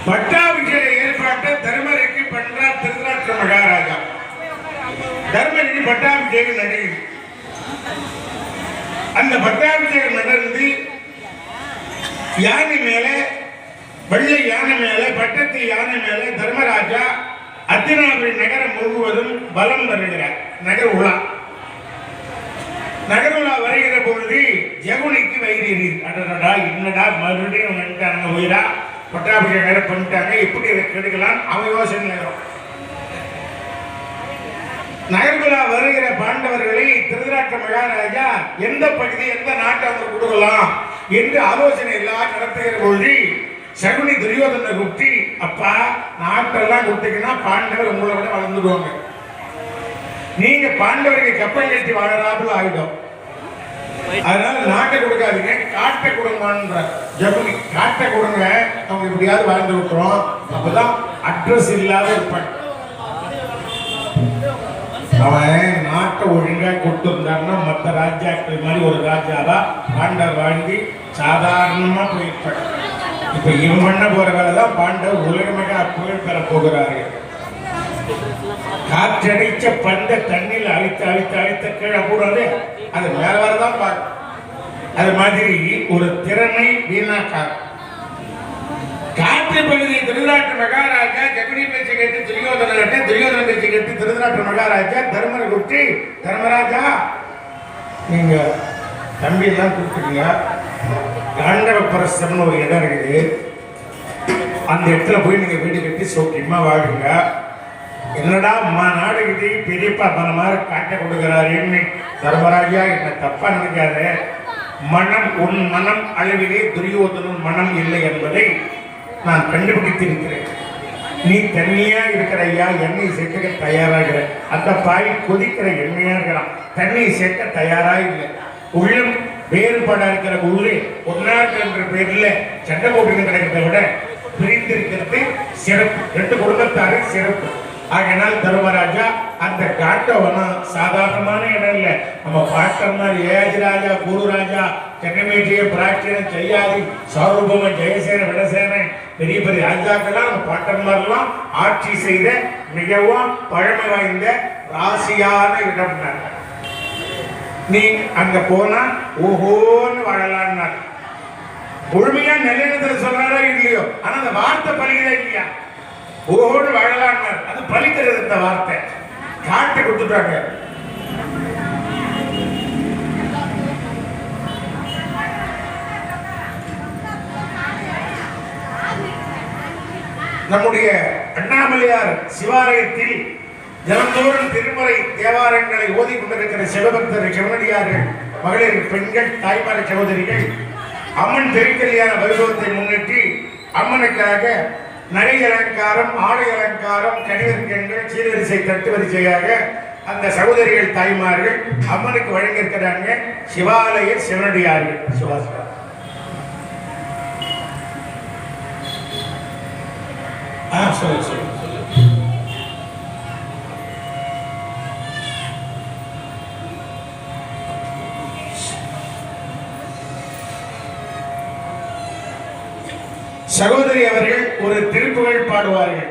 பட்டாபிஷேக ஏற்பாட்டை தர்மருக்கு பண்றார் திருதராஷ்டிர மகாராஜா. தர்மருக்கு பட்டாபிஷேகம் நடக்குது. அந்த பட்டாபிஷேகம் நடந்து யானை மேல, வெள்ளை யானை மேல, பட்டத்து யானை மேல தர்மராஜா அத்தினாபுரி நகரம் முழுவதும் பலம் வருகிறார். நகர் உலா வருகிற பொழுது ஜெகுனிக்கு வைரீர், அடடா என்னடா மறுபடியும் வந்துட்டாங்க, உயிரா பட்டாபிஷேகம் வேற பண்ணிட்டாங்க, எப்படி இதை கெடுக்கலாம் அவன் யோசனை நேரம். நகர்குலா வருகிற பாண்டவர்களை திருதராஷ்டிர மகாராஜா எந்த பகுதி எந்த நாட்டை அவங்க கொடுக்கலாம் என்று ஆலோசனை எல்லாம் நடத்துகிற பொழுது சகுனி துரியோதனை கூப்பிட்டு, அப்பா நாட்டெல்லாம் கொடுத்தீங்கன்னா பாண்டவர் உங்களை விட வளர்ந்துடுவாங்க, நீங்க பாண்டவருக்கு கப்பல் கட்டி வாழறாப்புல ஆகிடும், அதனால நாட்டை கொடுக்காதீங்க காட்டை கொடுங்கன்ற. ஜகுனி காட்டை கொடுங்க, அவங்க எப்படியாவது வாழ்ந்து விட்டுறோம், அப்பதான் அட்ரஸ் இல்லாத இருப்பாங்க. அவன் நாட்டை ஒழுங்கா கொடுத்திருந்தான்னா மற்ற ராஜாக்கள் மாதிரி ஒரு ராஜாவா பாண்டவர் வாழ்ந்து சாதாரணமா போயிருப்பாங்க. இப்ப இவன் பண்ண போற வேலைதான் பாண்டவர் உலகமிக புகழ் பெற போகிறார்கள். காற்றடிச்ச பந்த தண்ணியில் அழித்து அழித்து அழித்த கீழே கூடாது, அது மேல வரதான் பார்க்க. அது மாதிரி ஒரு திறமை வீணாக்காது. காற்று பகுதி திருதராஷ்டிர மகாராஜா ஜகுனி பேச்சு கேட்டு துரியோதன பேச்சு கேட்டு திருதராஷ்டிர மகாராஜா தர்மரை கூப்பிட்டு, தர்மராஜா நீங்க தம்பி எல்லாம் கூப்பிட்டுருங்க, காண்டவ பரஸ்தம்னு ஒரு இடம் இருக்குது, அந்த இடத்துல போய் நீங்க வீடு கட்டி சௌக்கியமா வாழுங்க. என்னடா அம்மா நாடுகிட்டே பெரியப்பா மன மாதிரி காட்ட கொடுக்கிறாருன்னு, தர்மராஜா என்ன தப்பா நினைக்காத, மனம் உன் மனம் அளவிலே துரியோதனன் மனம் இல்லை என்பதை நான் கண்டுபிடித்திருக்கிறேன். நீ தண்ணியா இருக்கிற ஐயா, எண்ணெய் சேர்க்க தயாராகிற, அந்த பாய் கொதிக்கிற எண்ணெயா இருக்கிறான், தண்ணியை சேர்க்க தயாரா இல்லை. உள்ளம் வேறுபாடா இருக்கிற ஊரே ஒன்னார் என்ற பேர்ல சண்டை போட்டு கிடைக்கிறத விட பிரிந்திருக்கிறது சிறப்பு. ரெண்டு குடும்பத்தாரே சிறப்பு. ஆகையினால் தர்மராஜா அந்த காட்டவனம் சாதாரணமான இடம் இல்லை. நம்ம பாட்டம் மாதிரி ஏஜ் ராஜா, குரு ராஜா, சென்னமேற்றிய பிராட்சியம் செய்யாதி, சௌரூபம, ஜெயசேன, விடசேன பெரிய பெரிய ராஜாக்கெல்லாம் நம்ம பாட்டன்மாரெல்லாம் ஆட்சி செய்த மிகவும் பழமை வாய்ந்த ராசியான இடம். நீ அங்க போனா ஓஹோன்னு வாழலான்னா முழுமையா நிலையத்தில் சொல்றாரோ இல்லையோ, ஆனா அந்த வார்த்தை பலிக்கிறா இல்லையா, ஓஹோன்னு வாழலான்னு அது பலிக்கிறது. இந்த வார்த்தை காட்டு கொடுத்துட்டாங்க. நம்முடைய அண்ணாமலையார் சிவாலயத்தில் தினந்தோறும் திருமுறை தேவாரங்களை ஓதி கொண்டிருக்கிற சிவபக்தர் சிவனடியார்கள், மகளிர், பெண்கள், தாய்மார சகோதரிகள் அம்மன் திருக்கல்யாண வைபவத்தை முன்னிட்டு அம்மனுக்காக நடை அலங்காரம், ஆடை அலங்காரம், கணிவர்க்கங்கள், சீர்வரிசை, தட்டு வரிசையாக அந்த சகோதரிகள், தாய்மார்கள் அம்மனுக்கு வழங்கியிருக்கிறாங்க. சிவாலய சிவனடியார்கள் சுவாசம் சொல்லு. சகோதரி அவர்கள் ஒரு திருப்புகழ் பாடுவார்கள்.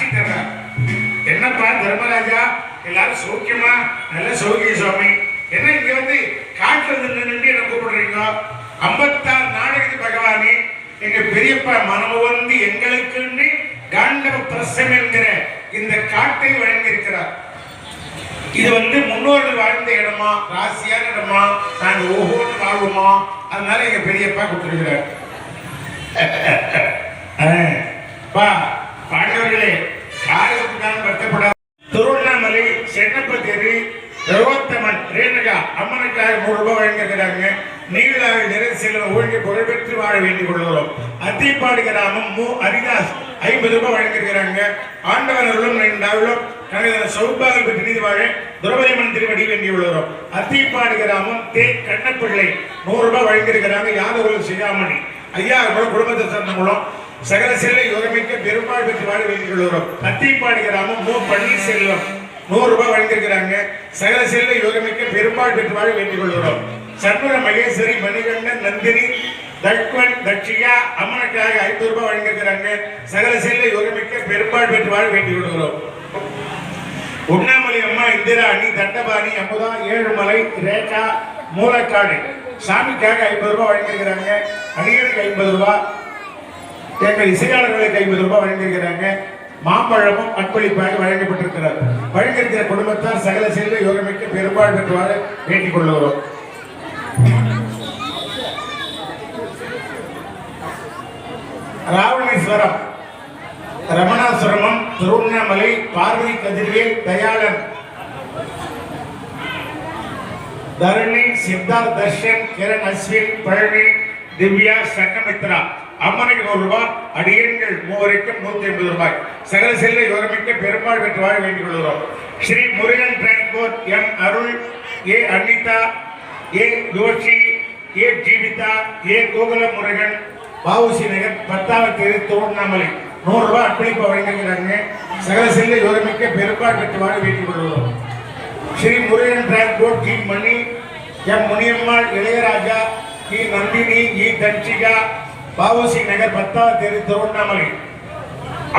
காட்சி தர்றார். என்னப்பா தர்மராஜா, எல்லாரும் சௌக்கியமா? நல்ல சௌக்கிய சுவாமி. என்ன இங்க வந்து காட்டுல நின்று என்ன கூப்பிடுறீங்க? 56 நாடகத்து பகவானே, எங்க பெரியப்பா மனமு வந்து எங்களுக்கு காண்டவ பிரசம் என்கிற இந்த காட்டை வழங்கி இருக்கிறார். இது வந்து முன்னோர்கள் வாழ்ந்த இடமா, ராசியான இடமா, நாங்க ஓஹோன்னு வாழ்வோமா, அதனால எங்க பெரியப்பா கொடுத்துருக்கிறார். பாண்டவர்களே, காரியத்துக்கான வருத்தப்படாத. திருவண்ணாமலை சென்னப்பத்தேரி ரகோத்தமன் ரேணுகா அம்மனுக்காக 3 ரூபாய் வழங்கியிருக்கிறாங்க. நீலாவில் நிறைய செல்வம் ஒழுங்கி புகழ்பெற்று வாழ வேண்டிக் கொள்கிறோம். அத்திப்பாடி கிராமம் மு ஹரிதாஸ் 50 ரூபாய் வழங்கியிருக்கிறாங்க. ஆண்டவர்களும் 2 கனகர சௌபாக பெற்று நீதி வாழ துரபதிமன் திருவடி வேண்டி உள்ளோம். அத்திப்பாடி கிராமம் தே கண்ணப்பிள்ளை 100 ரூபாய் வழங்கியிருக்கிறாங்க. யாதவர்கள் செய்யாமணி ஐயா குடும்பத்தை சேர்ந்தவங்களும் சகல செல்லை யோகமிக்க பெருமாள் பெற்று வாழ வேண்டிக் கொள்கிறோம். அத்திப்பாடி கிராமம் மு பன்னீர்செல்வம் 100 ரூபாய் வழங்கியிருக்கிறாங்க. சகல செல்லை யோகமிக்க பெருமாள் பெற்று வாழ வேண்டிக் கொள்கிறோம். சண்முக மகேஸ்வரி மணிகண்டன் நந்தினி தட்வன் தட்சியா அம்மனுக்காக 50 ரூபாய் வழங்கியிருக்கிறாங்க. சகல செல்லை யோகமிக்க பெருமாள் பெற்று வாழ வேண்டிக் கொள்கிறோம். உண்ணாமலை அம்மா இந்திராணி தண்டபாணி அமுதா ஏழுமலை ரேகா மூலக்காடு சாமிக்காக 50 ரூபாய் வழங்கியிருக்கிறாங்க. அடியனுக்கு 50 ரூபாய், எங்கள் இசையாளர்களுக்கு 50 ரூபாய் வழங்கியிருக்கிறாங்க. மாம்பழமும் அன்பளிப்பாக வழங்கப்பட்டிருக்கிறார். வழங்கியிருக்கிற குடும்பத்தார் சகல செல்வ யோகமிக்க பெரும்பாடு பெற்று வாழ வேண்டிக் கொள்ளுகிறோம். ராவணேஸ்வரம் ரமணாசுரமம் திருவண்ணாமலை பார்வதி கதிர்வேல் தயாளன் தரணி சித்தார்த் தர்ஷன் கிரண் அஸ்வின் பழனி திவ்யா சங்கமித்ரா அம்மனுக்கு 100 ரூபாய், அடியன்கள் 3 150 ரூபாய். சகல செல்ல யோகமிக்க பெருமாள் பெற்று வாழ வேண்டிக் கொள்கிறோம். ஸ்ரீ முருகன் டிரான்ஸ்போர்ட் எம் அருள், ஏ அனிதா, ஏ யோஷி, ஏ ஜீவிதா, ஏ கோகுல முருகன் பாவுசி நகர் 10வது தெரு திருவண்ணாமலை 100 ரூபாய் அர்ப்பணிப்பு வழங்கியிருக்கிறாங்க. சகல செல்ல யோகமிக்க பெருமாள் பெற்று வாழ வேண்டிக் கொள்கிறோம். ஸ்ரீ முருகன் டிரான்ஸ்போர்ட் ஜி மணி, எம் முனியம்மாள், இளையராஜா, இ நந்தினி, இ தன்சிகா பாவுசி நகர் 10வது தெரு திருவண்ணாமலை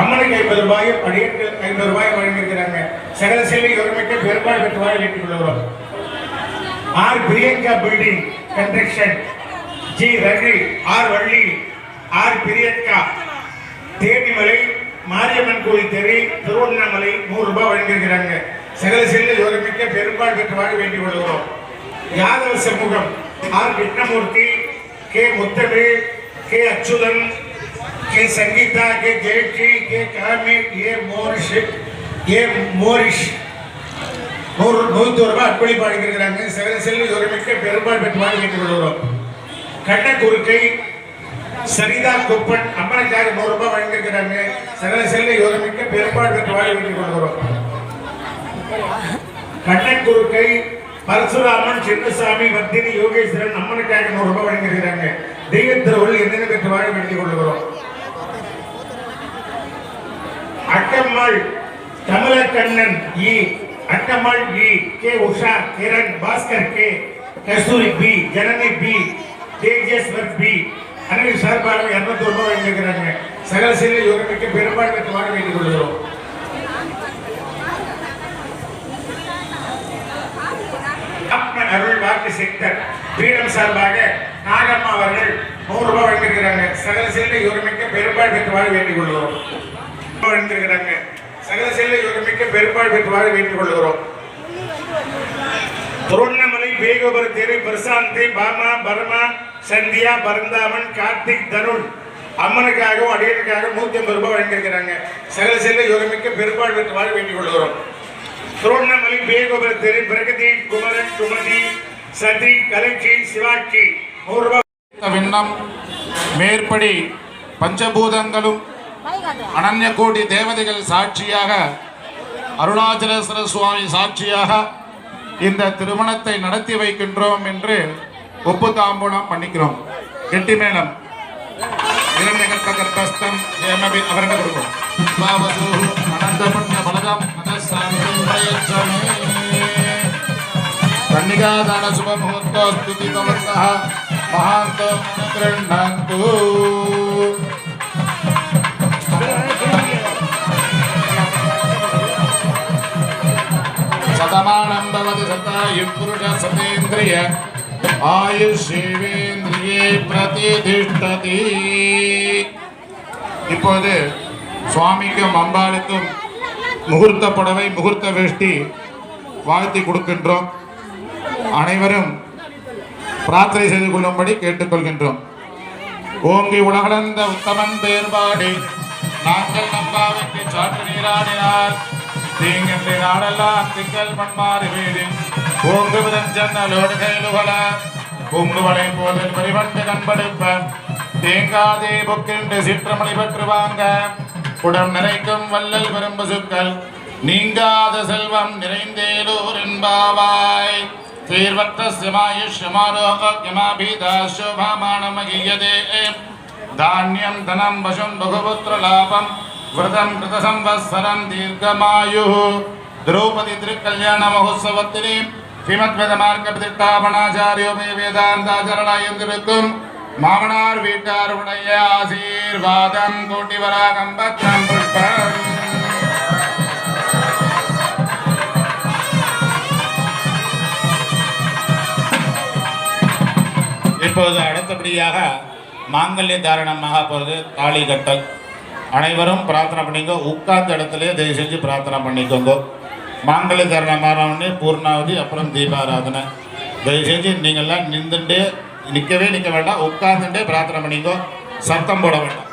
அம்மனுக்கு 50 ரூபாயும் அடியன்களுக்கு 50 ரூபாய் வழங்கியிருக்கிறாங்க. சகல செல்வி யோகமிக்க பெருமாள் பெற்று வாழ வேண்டிக் கொள்கிறோம். R Priyanka building construction, G Ravi, R Valli, R Priyanka Thenimalai Mariamman கோயில் தெரு திருவண்ணாமலை 100 ரூபாய் வழங்கியிருக்கிறாங்க. சகல செல்வி யோகமிக்க பெருமாள் பெற்று வாழ வேண்டிக் கொள்கிறோம். யாதவ சமூகம் ஆர் கிருஷ்ணமூர்த்தி, கே முத்தமிழ், के अच्युतन, के संगीता, के जयश्री, के कामिक, ये मोरिश 100 ரூபாய் அர்ப்பணிப்பு வழங்கியிருக்கிறாங்க. சகல செல்வி யோகமிக்க பெருமாள் பெற்று வாழ வேண்டிக் கொள்கிறோம். கண்ணக்குறுக்கை சரிதா குப்பன் அம்மனுக்காக 100 ரூபாய் வழங்கியிருக்கிறாங்க. சகல செல்வி யோகமிக்க பெருமாள் பெற்று வாழ வேண்டிக் கொள்கிறோம். கண்ணக்குறுக்கை பரசுராமன், சின்னசாமி, வர்த்தினி, யோகேஸ்வரன் அம்மனுக்காக 100 ரூபாய் வழங்கியிருக்கிறாங்க. தெய்வத்திருவள் என்னென்ன பெற்று வாழ வேண்டிக் கொள்கிறோம். அட்டம்மாள் கமலக்கண்ணன் இ, அட்டம்மாள் இ, கே உஷா, கிரண், பாஸ்கர் கே, கஸ்தூரி பி, ஜனனி பி, தேஜஸ்வர் பி அனைவரும் சார்பாக 200 ரூபாய் வழங்கியிருக்கிறாங்க. சகல செல்ல யோகமிக்க பெருமாள் பெற்று வாழ வேண்டிக் கொள்கிறோம். அருள் வாக்கு செக்டர் பீடம் சார்பாக நாகம்மா அவர்கள் 100 ரூபாய் வழங்கியிருக்கிறாங்க. சகல செல்ல யோகமிக்க பெருமாள் பெற்று வாழ வேண்டிக் கொள்கிறோம். வழங்கியிருக்கிறாங்க. சகல செல்ல யோகமிக்க பெருமாள் பெற்று வாழ வேண்டிக் கொள்கிறோம். திருவண்ணாமலை வேகோபுர தெரு பிரசாந்தி, பாமா, பர்மா, சந்தியா, பரந்தாமன், கார்த்திக், தருண் அம்மனுக்காகவும் அடியனுக்காக 150 ரூபாய் வழங்கியிருக்கிறாங்க. சகல செல்ல யோகமிக்க பெருமாள் பெற்று வாழ வேண்டிக் கொள்கிறோம். திருவண்ணாமலை வேகோபுர தெரு பிரகதி, குமரன், சுமதி, சதி, கலைச்சி, சிவாட்சி 100 ரூபாய். விண்ணம் மேற்படி பஞ்சபூதங்களும் அனன்ய கோடி தேவதைகள் சாட்சியாக, அருணாச்சலேஸ்வர சுவாமி சாட்சியாக இந்த திருமணத்தை நடத்தி வைக்கின்றோம் என்று ஒப்பு தாம்பூலம் பண்ணிக்கிறோம். கெட்டி மேளம் கர்ப்பஸ்தம் அவர்கிட்ட கொடுக்கும். கன்னிகாதான சுப முகூர்த்தோ ஸ்துதி பவந்தः மகாந்தோ கிருண்ணந்து. புருஷ சதேந்திரிய ஆயுஷேவேந்திரியே பிரதிதிஷ்டதி. இப்போது சுவாமிக்கும் அம்பாளுக்கும் முகூர்த்த புடவை முகூர்த்த வேஷ்டி வாழ்த்தி கொடுக்கின்றோம். அனைவரும் பிரார்த்தனை செய்து கொள்ளும்படி கேட்டுக்கொள்கின்றோம். ஓங்கி உலகளந்த உத்தமன் பேர்பாடி நாங்கள் நம்பாவுக்கு சாற்று நீராடினார் தீங்கன்றி நாடெல்லாம் திங்கள் மண்மாறி வீதி ஓங்கு விதஞ்சன்னலோடு கைலுகள பூங்குவளை போதில் பரிவண்டு கண்படுப்ப தேங்காதே புக்கின்று சிற்றமணி பெற்று வாங்க குடம் நிறைக்கும் வல்லல் பெரும் பசுக்கள் நீங்காத செல்வம் நிறைந்தேலூர் என்பாவாய் தீர்வக்தஸ்யமாயுஷ்யமாரோகமாபீதாசோபாமானமகியதே தானியம் தனம் வசும் பகுபுத்திர லாபம் விரதம் கிருத சம்வத்சரம் தீர்க்கமாயு. திரௌபதி திருக்கல்யாண மகோத்சவத்திலே ஸ்ரீமத் வேத மார்க்க பிரதிஷ்டாபனாச்சாரியோமே வேதாந்தாச்சரணாயிருக்கும் மாமனார் வீட்டாருடைய ஆசீர்வாதம் கோட்டி வராகம் பத்ரம் புஷ்பம். இப்போது அடுத்தபடியாக மாங்கல்ய தாரணமாக போகிறது தாலி கட்டல். அனைவரும் பிரார்த்தனை பண்ணிக்கோ. உட்கார்ந்த இடத்துல தயவு செஞ்சு பிரார்த்தனை பண்ணிக்கோங்க. மாங்கல்ய தாரணமானே பூர்ணாவதி, அப்புறம் தீபாராதனை. தயவு செஞ்சு நீங்கள்லாம் நின்றுட்டு நிற்க வேண்டாம், உட்கார்ந்துட்டே பிரார்த்தனை பண்ணிக்கோ. சத்தம் போட வேண்டாம்.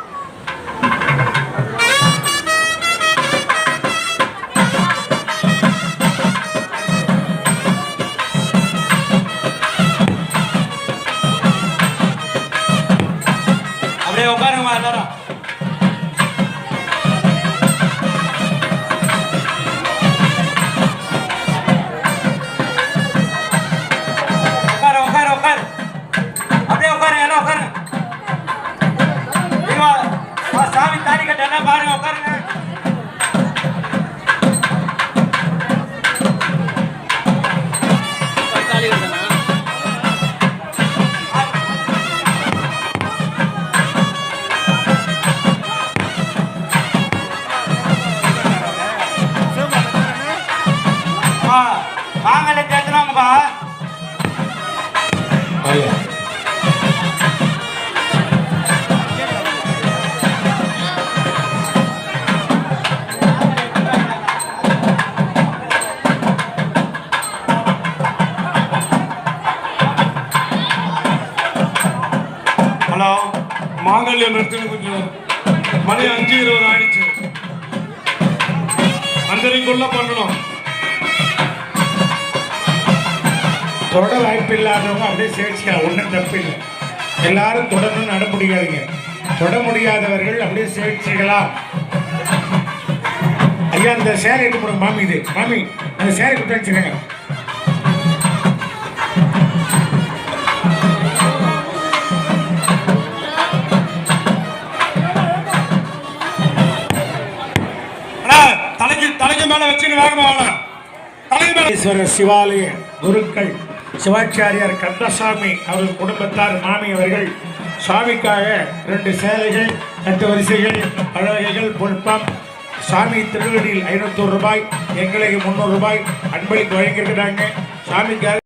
உட்காருங்க எல்லாரும். உட்காரு அப்படியே உட்காருங்க, எல்லாம் உட்காருங்க. சாமி தாலி கட்ட எல்லாம் பாருங்க, உட்காருங்க. மாங்கல்ய தேத்துனோம்ப்பா. ஹலோ, மாங்கல்யம் நிறுத்தின்னு கொஞ்சம் மணி 5:20 ஆயிடுச்சு. 5:30க்குள்ள பண்ணணும். தொட வாய்ப்பு இல்லாதவங்க அப்படியே சேர்ச்சிக்கலாம், ஒன்றும் தப்பு இல்லை. எல்லாரும் தொடர்ந்து நட முடியாதுங்க. தொட முடியாதவர்கள் அப்படியே சேர்ச்சிக்கலாம். ஐயா இந்த சேரை கொடுங்க மாமி. இது மாமி அந்த சேரை கொடுத்து வச்சுக்கோங்க. தலைக்கு மேல வச்சுன்னு வேகமா ஈஸ்வரர் சிவாலய குருக்கள் சிவாச்சாரியார் கந்தசாமி அவர்கள் குடும்பத்தார் மாமி அவர்கள் சுவாமிக்காக 2 சேலைகள், 8 வரிசைகள், பழகைகள், புஷ்பம், சாமி திருவடியில் 500 ரூபாய், எங்களுக்கு 300 ரூபாய் அன்பளிப்பு வழங்கியிருக்கிறாங்க. சாமிக்காக